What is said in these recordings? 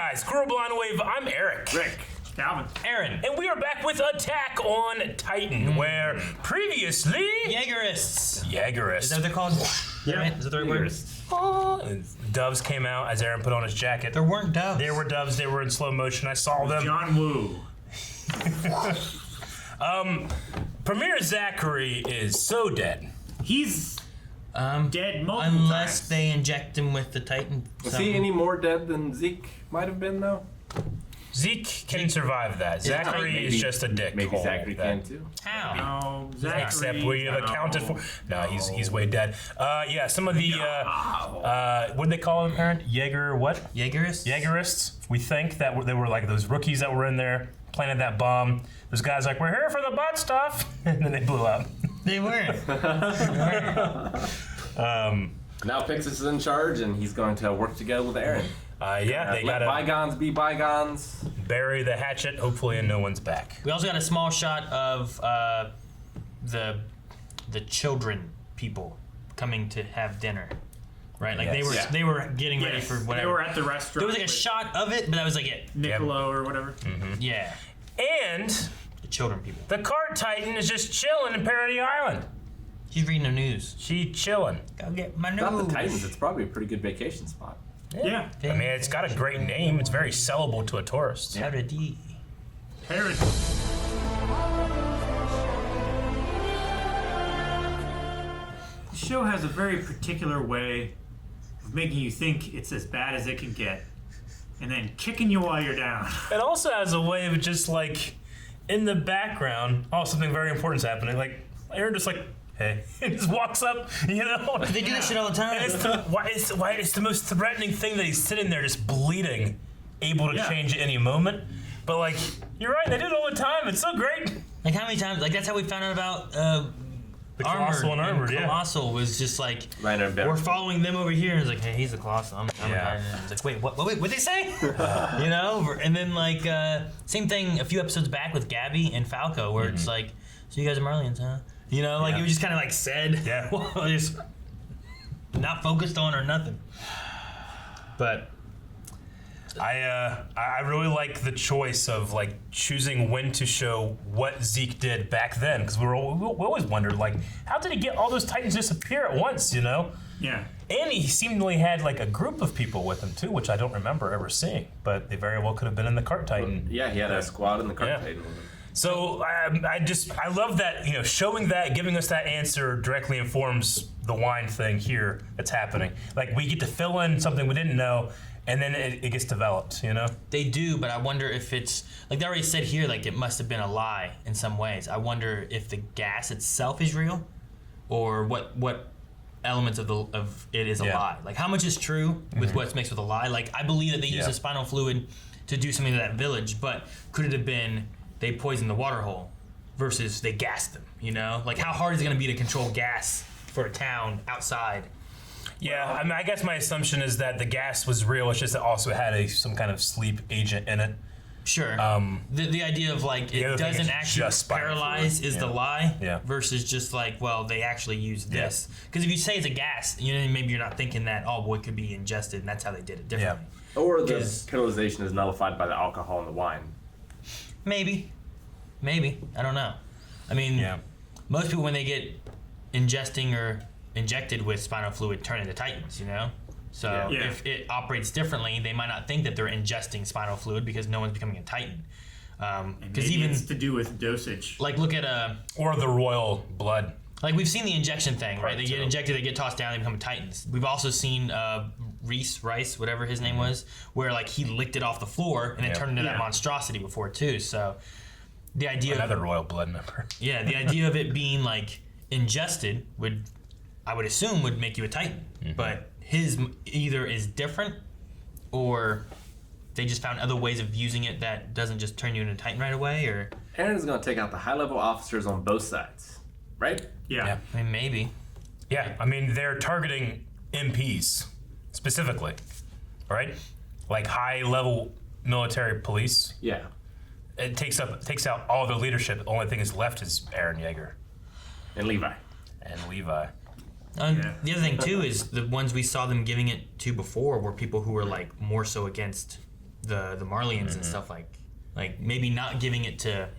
guys, Squirrel Blind Wave. I'm Eric. Rick. Calvin. Aaron. And we are back with Attack on Titan, where previously... Jaegerists. Jaegerists. Is that what they're called? Yeah. Right? Is that the right word? And doves came out as Aaron put on his jacket. There weren't doves. There were doves. They were in slow motion. I saw them. John Woo. Premier Zachary is so dead. He's dead multiple Unless times. they inject him with the Titan. Was he any more dead than Zeke might have been, though? Zeke can survive that. Zachary Maybe- is just a dick. Maybe Zachary that- can, too. How? No, Zachary. Except we have accounted for. No, he's way dead. Yeah, some of the what do they call them, Aaron? Jaeger what? Jaegerists? Jaegerists. We think that they were like those rookies that were in there, planted that bomb. Those guys like, we're here for the butt stuff, and then they blew up. They weren't. Now Pixis is in charge, and he's going to work together with Aaron. Yeah, they Let gotta bygones be bygones. bury the hatchet, hopefully, and no one's back. We also got a small shot of the children people coming to have dinner. Right? Like Yes. they were getting ready Yes, for they whatever. were at the restaurant. There was like a with shot of it, but that was like it. Niccolo or whatever. Yeah. And The children people. the cart titan is just chilling in Parody Island. She's reading the news. She chilling. Go get my news. Not the Titans. It's probably a pretty good vacation spot. Yeah. I mean, it's got a great name. It's very sellable to a tourist. Parody. Herod. The show has a very particular way of making you think it's as bad as it can get, and then kicking you while you're down. It also has a way of just like in the background, oh, something very important's happening. Like Aaron just like, hey, he just walks up, you know. They do that shit all the time. And it's the most threatening thing that he's sitting there just bleeding, able to Yeah. change at any moment. But like, you're right, they do it all the time. It's so great. Like how many times? Like that's how we found out about The Colossal and Armored, yeah. Colossal was just like Right in we're following them over here, and it's like, hey, he's the Colossal. I'm Yeah. It's like, wait, what they say? You know? And then like same thing a few episodes back with Gabby and Falco, where it's like, so you guys are Marlians, huh? You know, like Yeah. it was just kind of like said, Yeah. just not focused on or nothing. But I really like the choice of like choosing when to show what Zeke did back then, because we always wondered like, how did he get all those Titans disappear at once? You know. Yeah. And he seemingly had like a group of people with him too, which I don't remember ever seeing. But they very well could have been in the Cart Titan. Yeah, he had a squad in the cart Yeah. Titan with him. So I love that, you know, showing that, giving us that answer directly informs the wine thing here that's happening. Like we get to fill in something we didn't know, and then it gets developed. You know. they do, but I wonder if it's like they already said here, like it must have been a lie in some ways. I wonder if the gas itself is real, or what elements of it is a Yeah. lie. Like how much is true with what's mixed with a lie? Like I believe that they used Yeah. the spinal fluid to do something to that village, but could it have been they poisoned the water hole versus they gassed them? You know, like how hard is it going to be to control gas for a town outside? Yeah, I mean, I guess my assumption is that the gas was real. It's just it also had some kind of sleep agent in it. Sure. The idea of like other it thing doesn't is actually just spinal paralyze fluid. is the Yeah. lie Yeah. versus just like, well, they actually used this. Because if you say it's a gas, you know, maybe you're not thinking that, oh, boy, it could be ingested, and that's how they did it differently. Or the 'Cause- paralyzation is nullified by the alcohol in the wine. Maybe. I don't know. I mean, Yeah. most people, when they get ingesting or injected with spinal fluid, turn into Titans, you know? So Yeah. if it operates differently, they might not think that they're ingesting spinal fluid because no one's becoming a Titan. Because Maybe even, it's to do with dosage. like, look at Or the royal blood. like we've seen the injection thing, right? They get too. injected, they get tossed down, they become Titans. We've also seen Rice, whatever his name was, where like he licked it off the floor and it Yeah. turned into that Yeah. monstrosity before too. So the idea Another of royal blood member. yeah, the idea of it being like ingested would, I would assume, would make you a Titan. But his either is different, or they just found other ways of using it that doesn't just turn you into a Titan right away, or Aaron is going to take out the high-level officers on both sides, right? Yeah. Yeah. I mean, maybe. Yeah, I mean they're targeting MPs specifically, right? Like high-level military police. Yeah. It takes out all their leadership. The only thing that's left is Aaron Yeager And Levi. and Levi. Yeah. The other thing too is the ones we saw them giving it to before were people who were like more so against the Marleyans and stuff like maybe not giving it to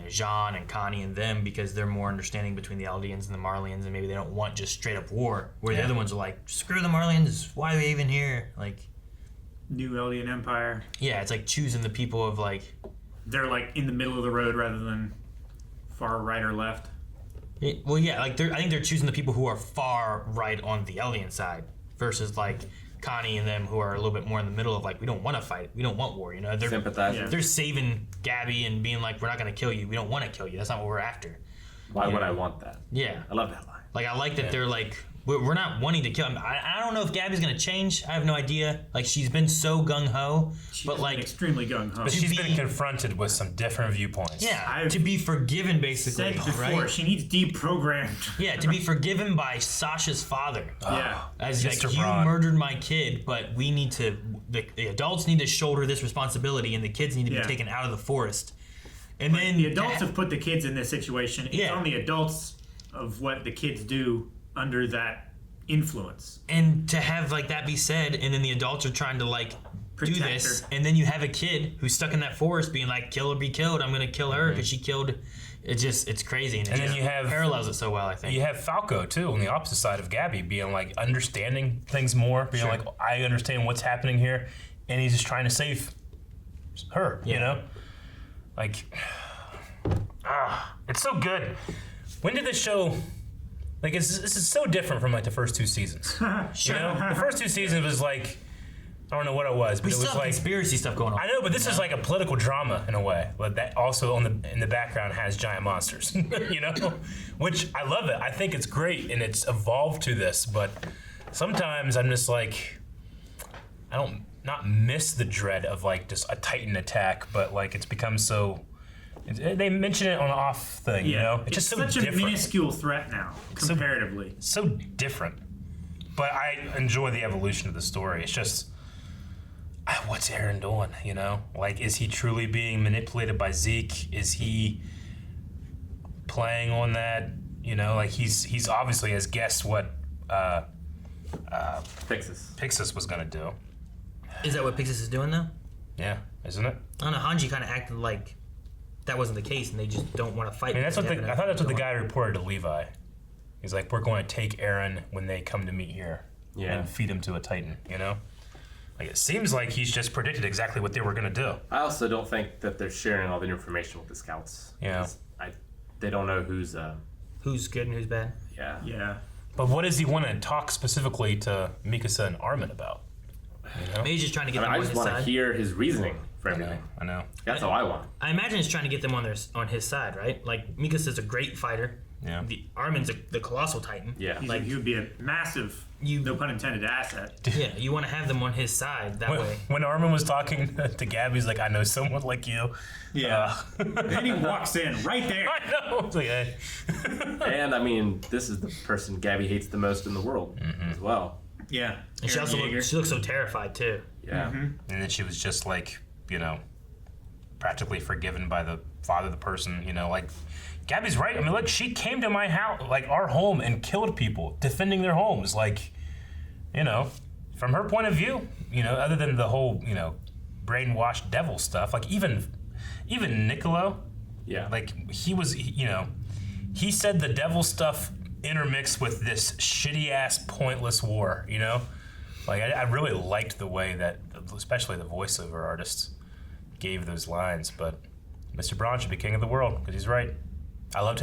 Jean and Connie and them because they're more understanding between the Eldians and the Marleyans, and maybe they don't want just straight up war. Where the other ones are like, screw the Marleyans, why are they even here? Like, New Eldian Empire. yeah, it's like choosing the people of like. They're like in the middle of the road rather than far right or left. Well, yeah, like I think they're choosing the people who are far right on the Eldian side versus like Connie and them who are a little bit more in the middle of like, we don't want to fight, we don't want war. They're Sympathizer. They're saving Gabby and being like, we're not going to kill you. We don't want to kill you. That's not what we're after. Why would I want that? Yeah. I love that line. Like, I like that they're like, we're not wanting to kill him. I don't know if Gabby's going to change. I have no idea. Like, she's been so gung-ho. But, like, extremely gung-ho. But she's been confronted with some different viewpoints. yeah, to be forgiven, basically. Said before, right? she needs deprogrammed. Yeah, to be forgiven by Sasha's father. Yeah. As like, Mr. you Braun. murdered my kid, but we need to, the adults need to shoulder this responsibility, and the kids need to be taken out of the forest. And then The adults have put the kids in this situation. It's Yeah. on the adults of what the kids do under that influence. and to have like that be said, and then the adults are trying to like Protect do this, her. and then you have a kid who's stuck in that forest being like, kill or be killed. I'm gonna kill her because she killed. It's crazy, and, And then you have- parallels it so well. I think. You have Falco too on the opposite side of Gabby, being like understanding things more, being like, I understand what's happening here, and he's just trying to save her. Like, it's so good. When did this show? Like, this is so different from like the first two seasons. The first two seasons was like, I don't know what it was, but We it still was have like. conspiracy stuff going on. I know, but this is like a political drama in a way. But that also in the background has giant monsters, which I love it. I think it's great and it's evolved to this. But sometimes I'm just like, I don't not miss the dread of like just a Titan attack, but like it's become so. They mention it on an off thing, It's just so such different. a minuscule threat now, comparatively. So different. But I enjoy the evolution of the story. It's just, what's Aaron doing? Like, is he truly being manipulated by Zeke? Is he playing on that? Like he's obviously has guessed what Pixis was gonna do. Is that what Pixis is doing though? Yeah, isn't it? I don't know. Hanji kind of acted like that wasn't the case, and they just don't want to fight. I mean, that's what because they I have thought that's what the enough guy reported to Levi. He's like, we're going to take Aaron when they come to meet here and feed him to a Titan. Like it seems like he's just predicted exactly what they were gonna do. I also don't think that they're sharing all the information with the scouts. Yeah. They don't know who's who's good and who's bad. Yeah. But what does he want to talk specifically to Mikasa and Armin about? Maybe he's just trying to get them I on just his want to side. hear his reasoning for everything. I know. That's all I want. I imagine he's trying to get them on his side, right? Like Mikasa's a great fighter. Yeah. Armin's the colossal titan. Yeah. Like he would be a massive, no pun intended, asset. Yeah, you want to have them on his side that way. When Armin was talking to Gabby, he's like, I know someone like you. Yeah. Then he walks in right there. I know. It's like, hey. And I mean, this is the person Gabby hates the most in the world as well. Yeah. And she Aaron also Yeager. she looks so terrified too. Yeah. And then she was just like, practically forgiven by the father of the person, like Gabby's right. I mean, look, she came to my house, like our home, and killed people defending their homes. Like, from her point of view, other than the whole, brainwashed devil stuff, like even Niccolo, Yeah. like he said the devil stuff intermixed with this shitty ass pointless war, Like I really liked the way that, especially the voiceover artists, gave those lines. But Mr. Braun should be king of the world because he's right. I loved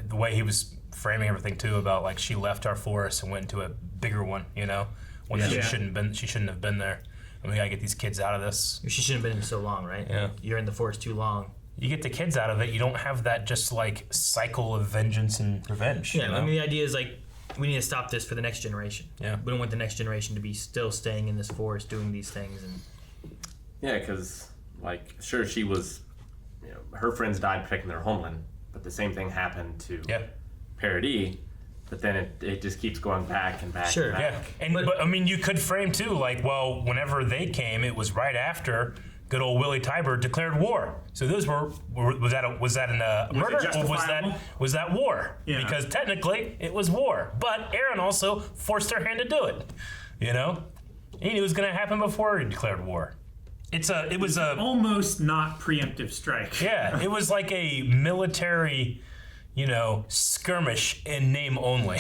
the way he was framing everything too, about like she left our forest and went into a bigger one, when she shouldn't have been there. And we gotta get these kids out of this. She shouldn't have been in so long, right? Yeah. You're in the forest too long. You get the kids out of it, you don't have that just like cycle of vengeance and revenge. Yeah, I mean the idea is like we need to stop this for the next generation. Yeah. We don't want the next generation to be still staying in this forest doing these things and Yeah, because like, sure, she was, her friends died protecting their homeland, but the same thing happened to Paradis. But then it just keeps going back and back. Sure. And back. Yeah, but I mean, you could frame too, like, well, whenever they came, it was right after good old Willie Tiber declared war. So those was that a murder, or was that war? Yeah. Because technically it was war, but Aaron also forced her hand to do it. He knew it was going to happen before he declared war. It was a almost not preemptive strike. Yeah, it was like a military, skirmish in name only.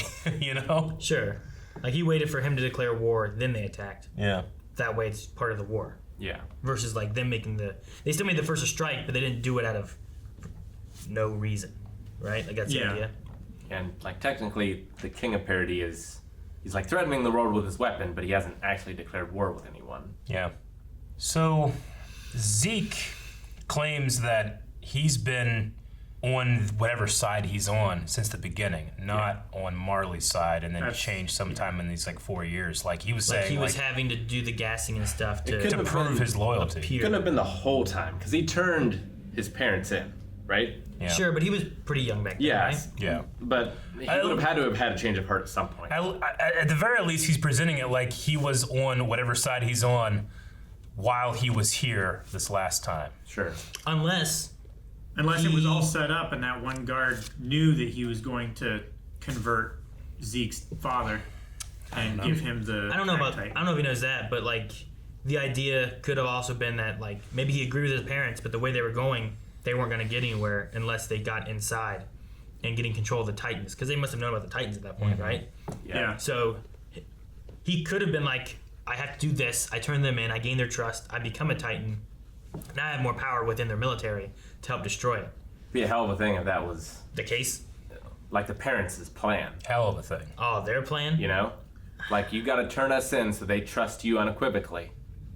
Sure. Like he waited for him to declare war, then they attacked. Yeah. That way, it's part of the war. Yeah. Versus like them making they still made the first strike, but they didn't do it out of no reason, right? Like that's the idea. And like technically, the king of parody he's like threatening the world with his weapon, but he hasn't actually declared war with anyone. Yeah. So Zeke claims that he's been on whatever side he's on since the beginning, not on Marley's side, and then changed sometime in these 4 years. Like he was saying, he was having to do the gassing and stuff to prove his loyalty. It couldn't have been the whole time because he turned his parents in, right? Yeah. Sure, but he was pretty young back then, right? Yeah. But he would have had a change of heart at some point. At the very least, he's presenting it like he was on whatever side he's on while he was here this last time. Sure. Unless it was all set up and that one guard knew that he was going to convert Zeke's father and give him the. I don't know if he knows that, but the idea could have also been that maybe he agreed with his parents, but the way they were going, they weren't going to get anywhere unless they got inside and getting control of the Titans, because they must have known about the Titans at that point, right? Yeah. So he could have been like, I have to do this. I turn them in. I gain their trust. I become a Titan. Now I have more power within their military to help destroy it. Be a hell of a thing if that was the case. Like the parents' plan. Hell of a thing. Oh, their plan? Like you got to turn us in so they trust you unequivocally,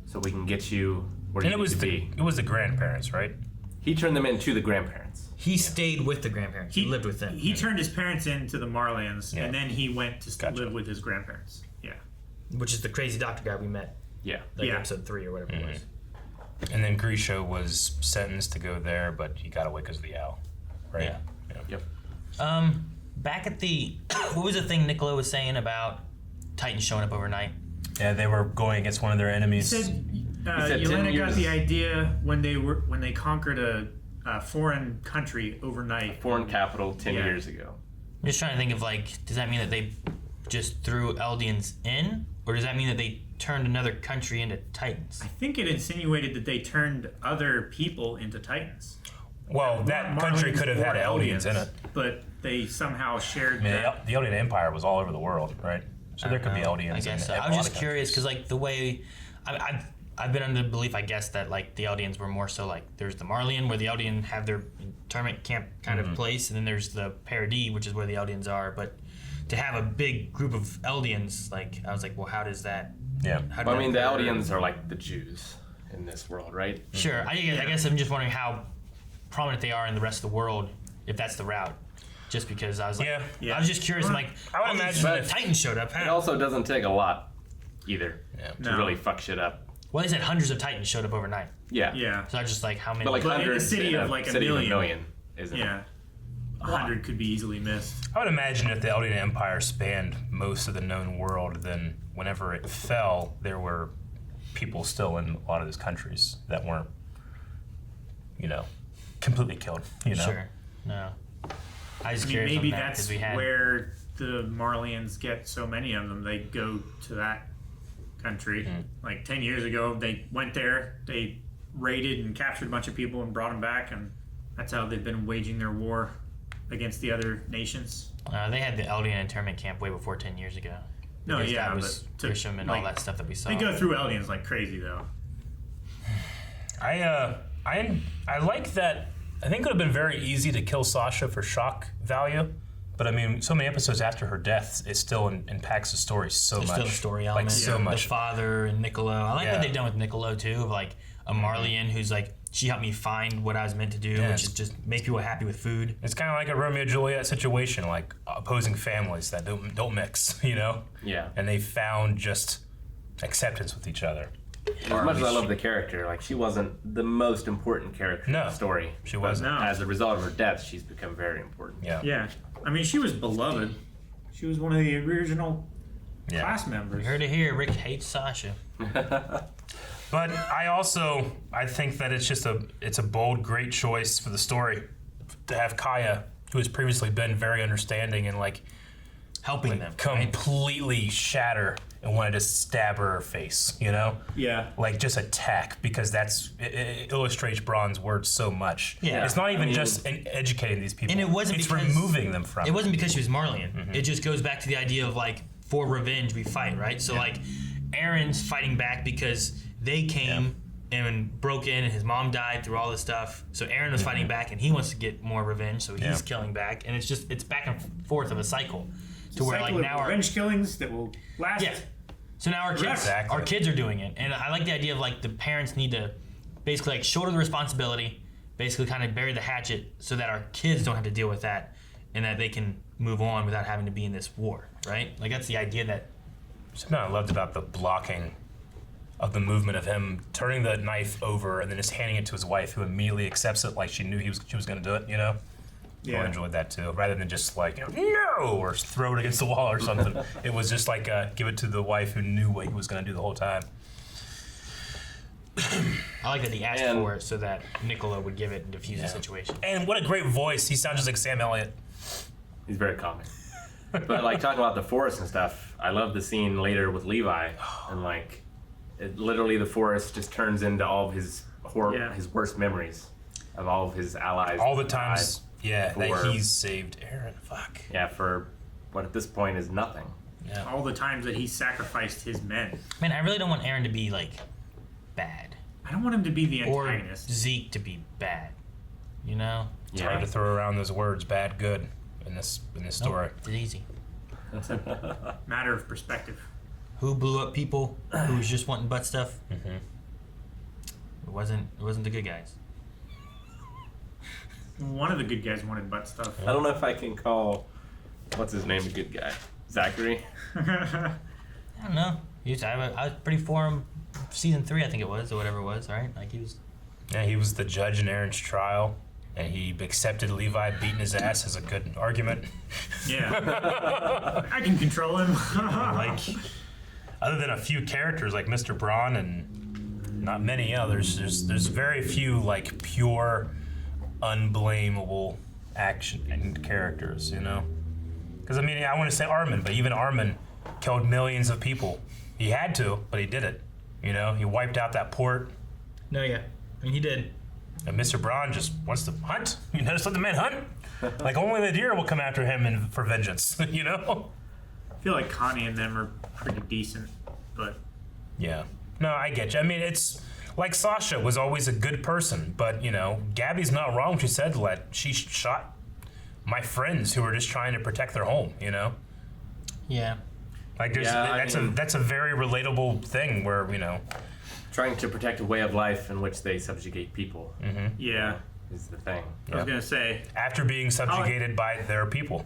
so we can get you where you need to be. It was the grandparents, right? He turned them into the grandparents. He stayed with the grandparents. He lived with them. He turned his parents into the Marleyans, and then he went to live with his grandparents. Yeah. Which is the crazy doctor guy we met. Yeah. Episode 3 or whatever it was. And then Grisha was sentenced to go there, but he got away because of the owl, right? Yeah. Yep. Back at what was the thing Niccolo was saying about Titans showing up overnight? Yeah, they were going against one of their enemies. He said Yelena got the idea when they conquered a foreign country overnight. Foreign capital 10 years ago. I'm just trying to think of does that mean that they just threw Eldians in, or does that mean that they turned another country into Titans? I think it insinuated that they turned other people into Titans. Well, that country could have had Eldians in it, but they somehow shared. The Eldian Empire was all over the world, right? So there could be Eldians. I guess so. I was just curious because the way I've been under the belief, I guess, that the Eldians were more so there's the Marleyan where the Eldian have their internment camp kind of place, and then there's the Paradis, which is where the Eldians are. But to have a big group of Eldians, I was like, well, how does that? Yeah. The Eldians are like the Jews in this world, right? Sure. I guess I'm just wondering how prominent they are in the rest of the world, if that's the route. Just because I was I was just curious. I would imagine the Titans showed up. It also doesn't take a lot either to really fuck shit up. Well, they said hundreds of Titans showed up overnight. Yeah. Yeah. So I was just how many? But hundreds in a city of a million. Isn't it? 100 could be easily missed. I would imagine if the Eldian Empire spanned most of the known world, then whenever it fell, there were people still in a lot of those countries that weren't, completely killed. Sure. No. I was curious maybe on that, that's we had... where the Marleyans get so many of them. They go to that country. 10 years ago, they went there, they raided and captured a bunch of people and brought them back, and that's how they've been waging their war against the other nations. They had the Eldian internment camp way before 10 years ago. No, that was Grisham and all that stuff that we saw. They go through Eldians like crazy, though. I like that. I think it would have been very easy to kill Sasha for shock value, but so many episodes after her death, it still impacts the story so much. Still a story element. So much. The father and Niccolo. I like what they've done with Niccolo too, of a Marleyan who's she helped me find what I was meant to do, which is just make people happy with food. It's kind of like a Romeo and Juliet situation, opposing families that don't mix, Yeah. And they found just acceptance with each other. As much as I love the character, she wasn't the most important character in the story. She wasn't. No. As a result of her death, she's become very important. Yeah. Yeah. She was beloved. She was one of the original class members. You heard it here. Rick hates Sasha. But I think that it's a bold, great choice for the story to have Kaya, who has previously been very understanding and helping them completely shatter and wanted to stab her face, you know? Yeah. Like, just attack, because it illustrates Braun's words so much. Yeah. It's not even just educating these people. And it wasn't it's because removing them from it. Wasn't because she was Marleyan. It just goes back to the idea of, like, for revenge, we fight, right? So, like, Aaron's fighting back because they came and broke in and his mom died through all this stuff. So Aaron was fighting back and he wants to get more revenge, so he's killing back. And it's back and forth of a cycle. To where, like, now revenge killings that will last. Yeah. So now our kids are doing it. And I like the idea of, like, the parents need to basically, like, shoulder the responsibility, basically kind of bury the hatchet so that our kids don't have to deal with that and that they can move on without having to be in this war, right? Like, that's the idea that... Something I loved about the blocking of the movement of him turning the knife over and then just handing it to his wife, who immediately accepts it like she knew she was going to do it, you know? Yeah. I enjoyed that too. Rather than just like, no, or throw it against the wall or something. It was just like, give it to the wife who knew what he was going to do the whole time. I like that he asked for it so that Nicola would give it and diffuse the situation. And what a great voice. He sounds just like Sam Elliott. He's very calming. But, like, talking about the forest and stuff, I love the scene later with Levi. And, like, literally the forest just turns into all of his his worst memories of all of his allies. All the times, that he's saved Aaron. Fuck. Yeah, for what at this point is nothing. Yeah. All the times that he sacrificed his men. Man, I really don't want Aaron to be, like, bad. I don't want him to be the antagonist. Or Zeke to be bad. You know? It's hard to throw around those words, bad, good, in this story. It's easy. It's a matter of perspective. Who blew up people? Who was just wanting butt stuff? Mm-hmm. It wasn't the good guys. One of the good guys wanted butt stuff. I don't know if I can call what's his name a good guy. Zachary. I don't know. I was pretty for him. Season 3, I think it was, or whatever it was. Right? Like he was. Yeah, he was the judge in Aaron's trial, and he accepted Levi beating his ass as a good argument. Yeah, I can control him. Like, other than a few characters like Mr. Braun and not many others, there's very few like pure, unblameable action and characters, you know. Because I mean, I want to say Armin, but even Armin killed millions of people. He had to, but he did it. You know, he wiped out that port. No, yeah, I mean he did. And Mr. Braun just wants to hunt. You know, just let the man hunt. Like only the deer will come after him for vengeance. You know. I feel like Connie and them are pretty decent, but yeah. No, I get you. I mean, it's like Sasha was always a good person, but you know, Gabby's not wrong. She said that she shot my friends who were just trying to protect their home. You know. Yeah. Like that's a very relatable thing where you know. Trying to protect a way of life in which they subjugate people. Mm-hmm. Yeah. Is the thing. I was going to say. After being subjugated by their people.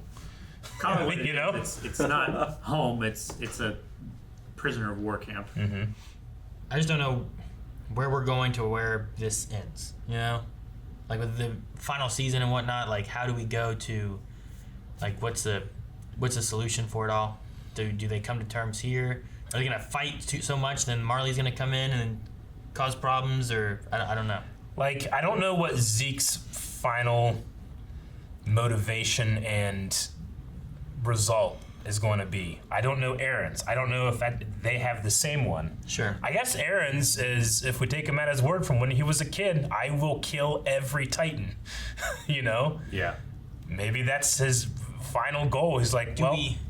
You know? It's not home, it's a prisoner of war camp. Mm-hmm. I just don't know where we're going to where this ends, you know? Like with the final season and whatnot, like how do we go to, like what's the solution for it all? Do they come to terms here? Are they going to fight so much, then Marley's going to come in and cause problems, or I don't know. Like, I don't know what Zeke's final motivation and result is going to be. I don't know Aaron's. I don't know if they have the same one. Sure. I guess Aaron's is, if we take him at his word from when he was a kid, I will kill every Titan. You know? Yeah. Maybe that's his final goal. He's like,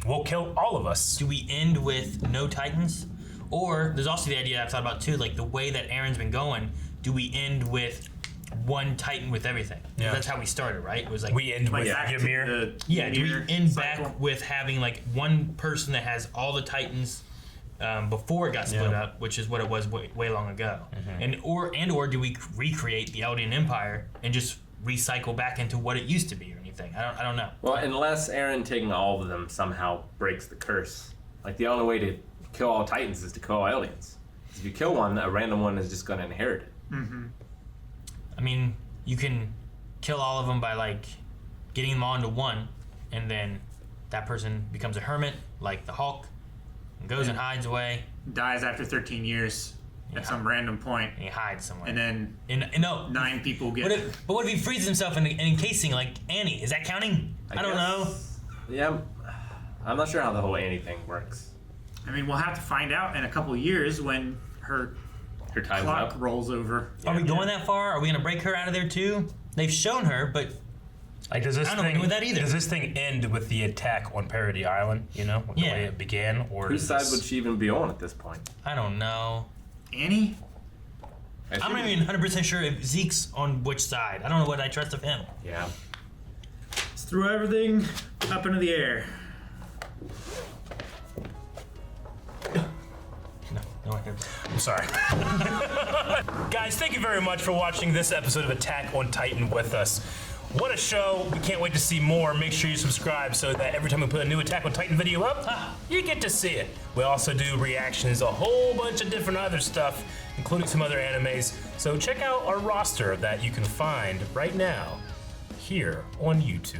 we'll kill all of us. Do we end with no Titans? Or there's also the idea I've thought about too, like the way that Aaron's been going, do we end with one Titan with everything? Yeah. That's how we started, right? It was like we end with Ymir. Do we end back with having like one person that has all the Titans before it got split up, which is what it was way long ago. Mm-hmm. or do we recreate the Eldian Empire and just recycle back into what it used to be or anything? I don't know. Well, unless Aaron taking all of them somehow breaks the curse. Like the only way to kill all Titans is to kill all aliens. If you kill one, a random one is just going to inherit it. Mm-hmm. I mean, you can kill all of them by like getting them all into one, and then that person becomes a hermit, like the Hulk, and goes and hides away. Dies after 13 years at some random point. And he hides somewhere. And then 9 people get... But what if he freezes himself in an encasing like Annie? Is that counting? I don't know. Yeah, I'm not sure how the whole Annie thing works. I mean, we'll have to find out in a couple years when her time's clock up. rolls over. Are we going that far? Are we gonna break her out of there too? They've shown her, but Like, does this I don't know with that either. Does this thing end with the attack on Parody Island? You know, the Yeah. way it began, or Whose is side this- would she even be on at this point? I don't know. Annie? I'm not even 100% sure if Zeke's on which side. I don't know what I trust of him. Yeah. Let's throw everything up into the air. No, I don't. I'm sorry. Guys, thank you very much for watching this episode of Attack on Titan with us. What a show. We can't wait to see more. Make sure you subscribe so that every time we put a new Attack on Titan video up, you get to see it. We also do reactions, a whole bunch of different other stuff, including some other animes. So check out our roster that you can find right now here on YouTube.